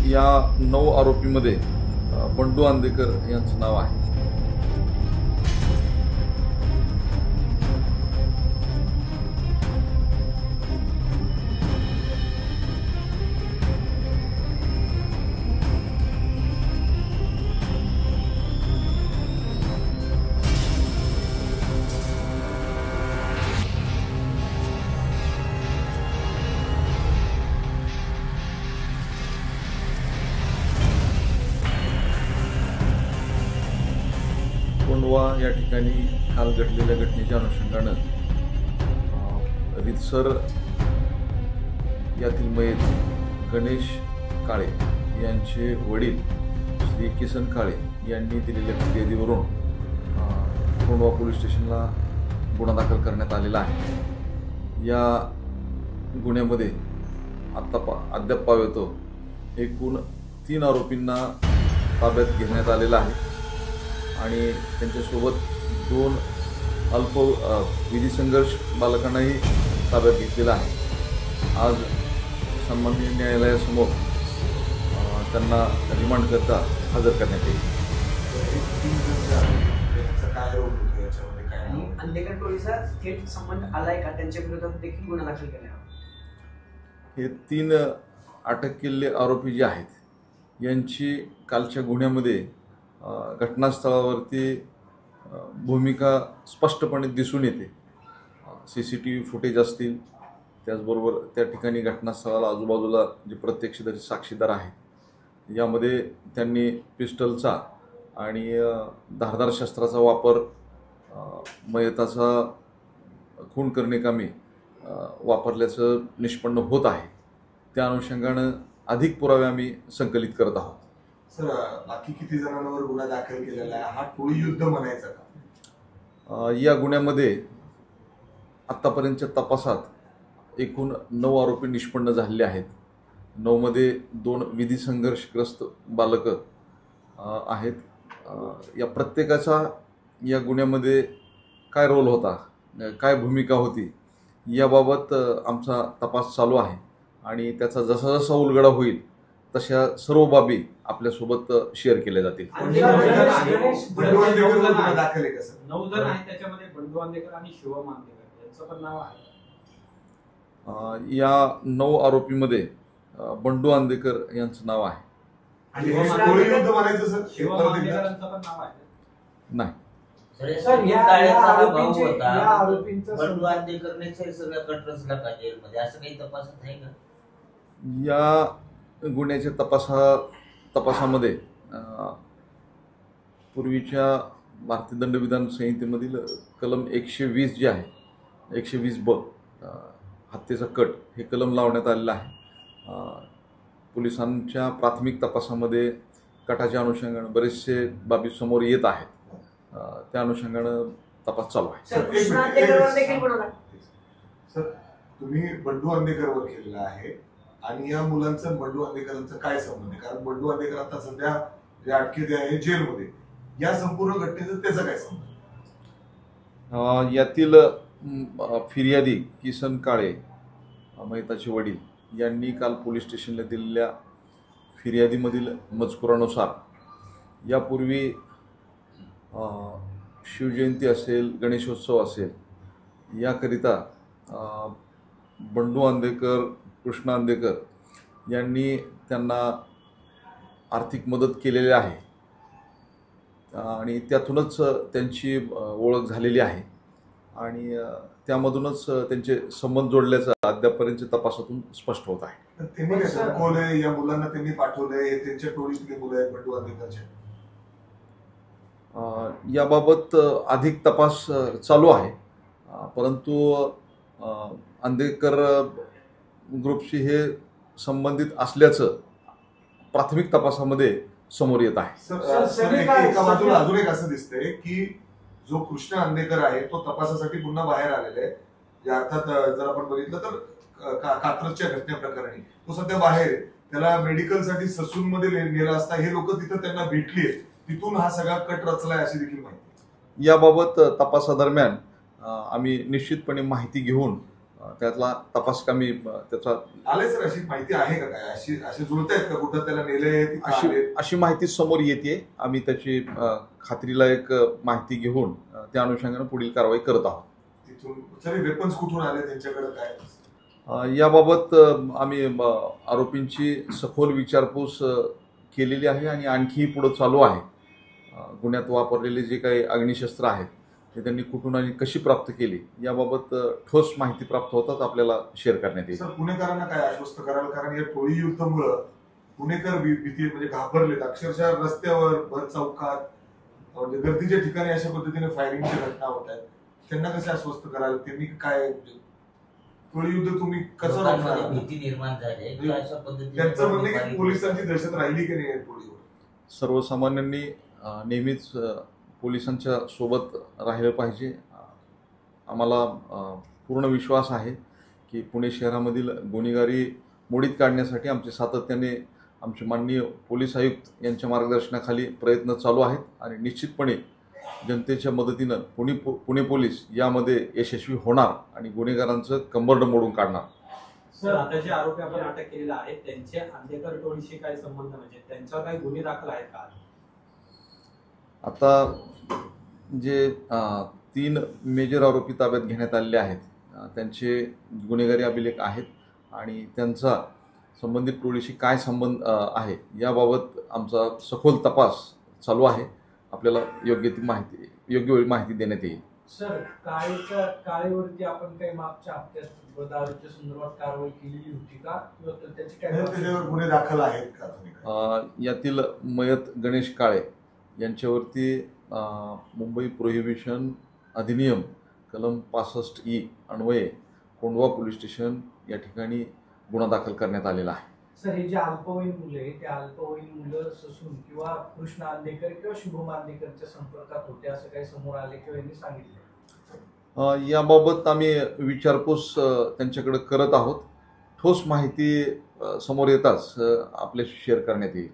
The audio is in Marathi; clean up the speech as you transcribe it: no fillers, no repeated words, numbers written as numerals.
या 9 आरोपीमध्ये बंडू आंदेकर यांचं नाव आहे। कोंढवा या ठिकाणी काल घडलेल्या घटनेच्या अनुषंगानं रितसर यातील मयत गणेश काळे यांचे वडील श्री किसन काळे यांनी दिलेल्या फिर्यादीवरून कोंढवा पोलीस स्टेशनला गुन्हा दाखल करण्यात आलेला आहे। या गुन्ह्यामध्ये अद्याप पावेतो एकूण 3 आरोपींना ताब्यात घेण्यात आलेला आहे आणि त्यांच्यासोबत 2 अल्प विधी संघर्ष बालकांनाही ताब्यात घेतलेला आहे। आज सन्माननीय न्यायालयासमोर त्यांना रिमांडकरता हजर करण्यात येईल। अंधेकर पोलिसात थेट संबंध आलाय का, त्यांच्या विरोधात देखील गुन्हा दाखल केला? हे 3 अटक केलेले आरोपी जे आहेत यांची कालच्या गुन्ह्यामध्ये घटनास्थळावरती भूमिका स्पष्टपणे दिसून येते। CCTV फुटेज असतील, त्याचबरोबर त्या ठिकाणी घटनास्थळाला आजूबाजूला जे प्रत्यक्षदर्शी साक्षीदार आहेत यामध्ये त्यांनी पिस्टलचा आणि धारदार शस्त्राचा वापर मयताचा खून करण्याकामी वापरल्याचं निष्पन्न होत आहे। त्या अनुषंगानं अधिक पुरावे आम्ही संकलित करत आहोत। सर, बाकी किती जणांवर गुन्हा दाखल केलेला आहे? हा टोळी युद्ध म्हणायचा का? या गुन्ह्यामध्ये आतापर्यंतच्या तपासात एकूण 9 आरोपी निष्पन्न झालेले आहेत। 9 मध्ये 2 विधी संघर्षग्रस्त बालक आहेत। या प्रत्येकाचा या गुन्ह्यामध्ये काय रोल होता, काय भूमिका होती याबाबत आमचा तपास चालू आहे आणि त्याचा जसा जसा उलगडा होईल तशा सर्व बाबी आपल्यासोबत शेअर केल्या जातील। 9 जण आहे त्याच्यामध्ये बंडू आंदेकर आणि शिवम आंदेकर यांचं पण नाव आहे। या 9 आरोपीमध्ये बंडू आंदेकर यांचं नाव आहे। शिवम आंदेकरांचं पण नाव आहे? नाही सर, या आरोपींचं बंडू आंदेकरने सगळं कट रचला का जेलमध्ये, असं काही तपासात आहे का? या गुन्ह्याच्या तपासामध्ये पूर्वीच्या भारतीय दंडविधान संहितेमधील कलम 120 जे आहे, 120B हत्येचा कट, हे कलम लावण्यात आलेलं आहे। पोलिसांच्या प्राथमिक तपासामध्ये कटाच्या अनुषंगानं बरेचसे बाबी समोर येत आहेत, त्या अनुषंगानं तपास चालू आहे। सर, तुम्ही बंडू आंदेकरवर केलेला आहे आणि या मुलांचं बंडू आंदेकरांचं काय संबंध आहे? कारण बंडू आंदेकर आता सध्या जे अटकेत आहे जेलमध्ये, या संपूर्ण घटनेचं त्याचा काय संबंध? यातील फिर्यादी किसन काळे मयताचे वडील यांनी काल पोलीस स्टेशनला दिलेल्या फिर्यादीमधील मजकुरानुसार यापूर्वी शिवजयंती असेल, गणेशोत्सव असेल याकरिता बंडू आंदेकर, कृष्ण आंदेकर यांनी त्यांना आर्थिक मदत केलेली आहे आणि त्यातूनच त्यांची ओळख झालेली आहे आणि त्यामधूनच त्यांचे संबंध जोडल्याचं अद्यापपर्यंत तपासातून स्पष्ट होत आहे। त्यांनी काय संपवलंय? या मुलांना त्यांनी पाठवलंय? त्यांच्या टोळीतले मुलं आहेत बंडू आंदेकरचे? याबाबत अधिक तपास चालू आहे, परंतु आंदेकर ग्रुपशी हे संबंधित असल्याचं प्राथमिक तपासामध्ये समोर येत आहे। एका बाजूला अजून एक असं दिसतंय की जो कृष्ण आंदेकर आहे तो तपासासाठी पुन्हा बाहेर आलेला आहे। अर्थात जर आपण बघितलं तर कात्रजच्या घटने प्रकरणी तो सध्या बाहेर आहे। त्याला मेडिकलसाठी ससून मध्ये नेला असता हे लोक तिथं त्यांना भेटली, तिथून हा सगळा कट रचलाय अशी देखील माहिती। याबाबत तपासादरम्यान आम्ही निश्चितपणे माहिती घेऊन त्यातला तपास कामी त्याचा आले सर, अशी माहिती आहे का काय, अशी जुळतायत का कुठं त्याला नेले अशी माहिती समोर येते. आम्ही त्याची खात्रीलायक माहिती घेऊन त्या अनुषंगाने पुढील कारवाई करत आहोत. तिथून सर वेपन्स कुठून आले त्यांच्याकडे काय? याबाबत आम्ही आरोपींची सखोल विचारपूस केलेली आहे आणि आणखी पुढे चालू आहे. गुन्ह्यात वापरलेले जे काही अग्निशस्त्र आहेत ते त्यांनी कुठून आणि कशी प्राप्त केली याबाबत ठोस माहिती प्राप्त होतात आपल्याला शेअर करण्यात येईल. सर पुणेकरांना काय आश्वस्त कराल, कारण या टोळी युद्धामुळं पुणेकर भीती म्हणजे घाबरलेत, अक्षरशः रस्त्यावर भर चौकात म्हणजे गर्दीच्या ठिकाणी अशा पद्धतीने फायरिंगच्या घटना होत आहेत. त्यांना कसे आश्वस्त कराल, त्यांनी काय टोळी युद्ध तुम्ही कसं लोकांमध्ये रोखणार? भीती निर्माण झाली आहे की अशा पद्धतीने त्यांचं म्हणणं आहे की पोलिसांची दहशत राहिली की नाही या टोळीवर? सर्वसामान्यांनी नेहमीच पोलिसांच्या सोबत राहिलं पाहिजे. आम्हाला पूर्ण विश्वास आहे की पुणे शहरामधील गुन्हेगारी मोडीत काढण्यासाठी आमचे सातत्याने आमचे माननीय पोलीस आयुक्त यांच्या मार्गदर्शनाखाली प्रयत्न चालू आहेत आणि निश्चितपणे जनतेच्या मदतीनं पुणे पोलीस यामध्ये यशस्वी होणार आणि गुन्हेगारांचं कंबरड मोडून काढणार. सर आता जे आरोपी आपण अटक केलेले आहेत त्यांचे अंधेकर टोळीशी काय संबंध, म्हणजे त्यांच्यावर काही गुन्हे दाखल आहेत का? आता जे 3 मेजर आरोपी ताब्यात घेण्यात आलेले आहेत त्यांचे गुन्हेगारी अभिलेख आहेत आणि त्यांचा संबंधित टोळीशी काय संबंध आहे याबाबत आमचा सखोल तपास चालू आहे. आपल्याला योग्य वेळी माहिती देण्यात येईल. सर काळेवरती आपण काही मागच्या हप्त्यात दारूच्या संदर्भात कारवाई केलेली होती का, किंवा त्याची काय त्याच्यावर गुन्हे दाखल आहेत का? यातील मयत गणेश काळे यांच्यावरती मुंबई प्रोहिबिशन अधिनियम कलम 65E अन्वये कोंढवा पोलीस स्टेशन या ठिकाणी गुन्हा दाखल करण्यात आलेला आहे. सर हे जे अल्पवयीन मुलं आहे ते अल्पवयीन मुलं ससून किंवा कृष्ण आंदेकर किंवा शुभम आंदेकरच्या संपर्कात होते असं काही समोर आले किंवा यांनी सांगितलं? याबाबत आम्ही विचारपूस त्यांच्याकडे करत आहोत. ठोस माहिती समोर येताच आपल्याशी शेअर करण्यात येईल.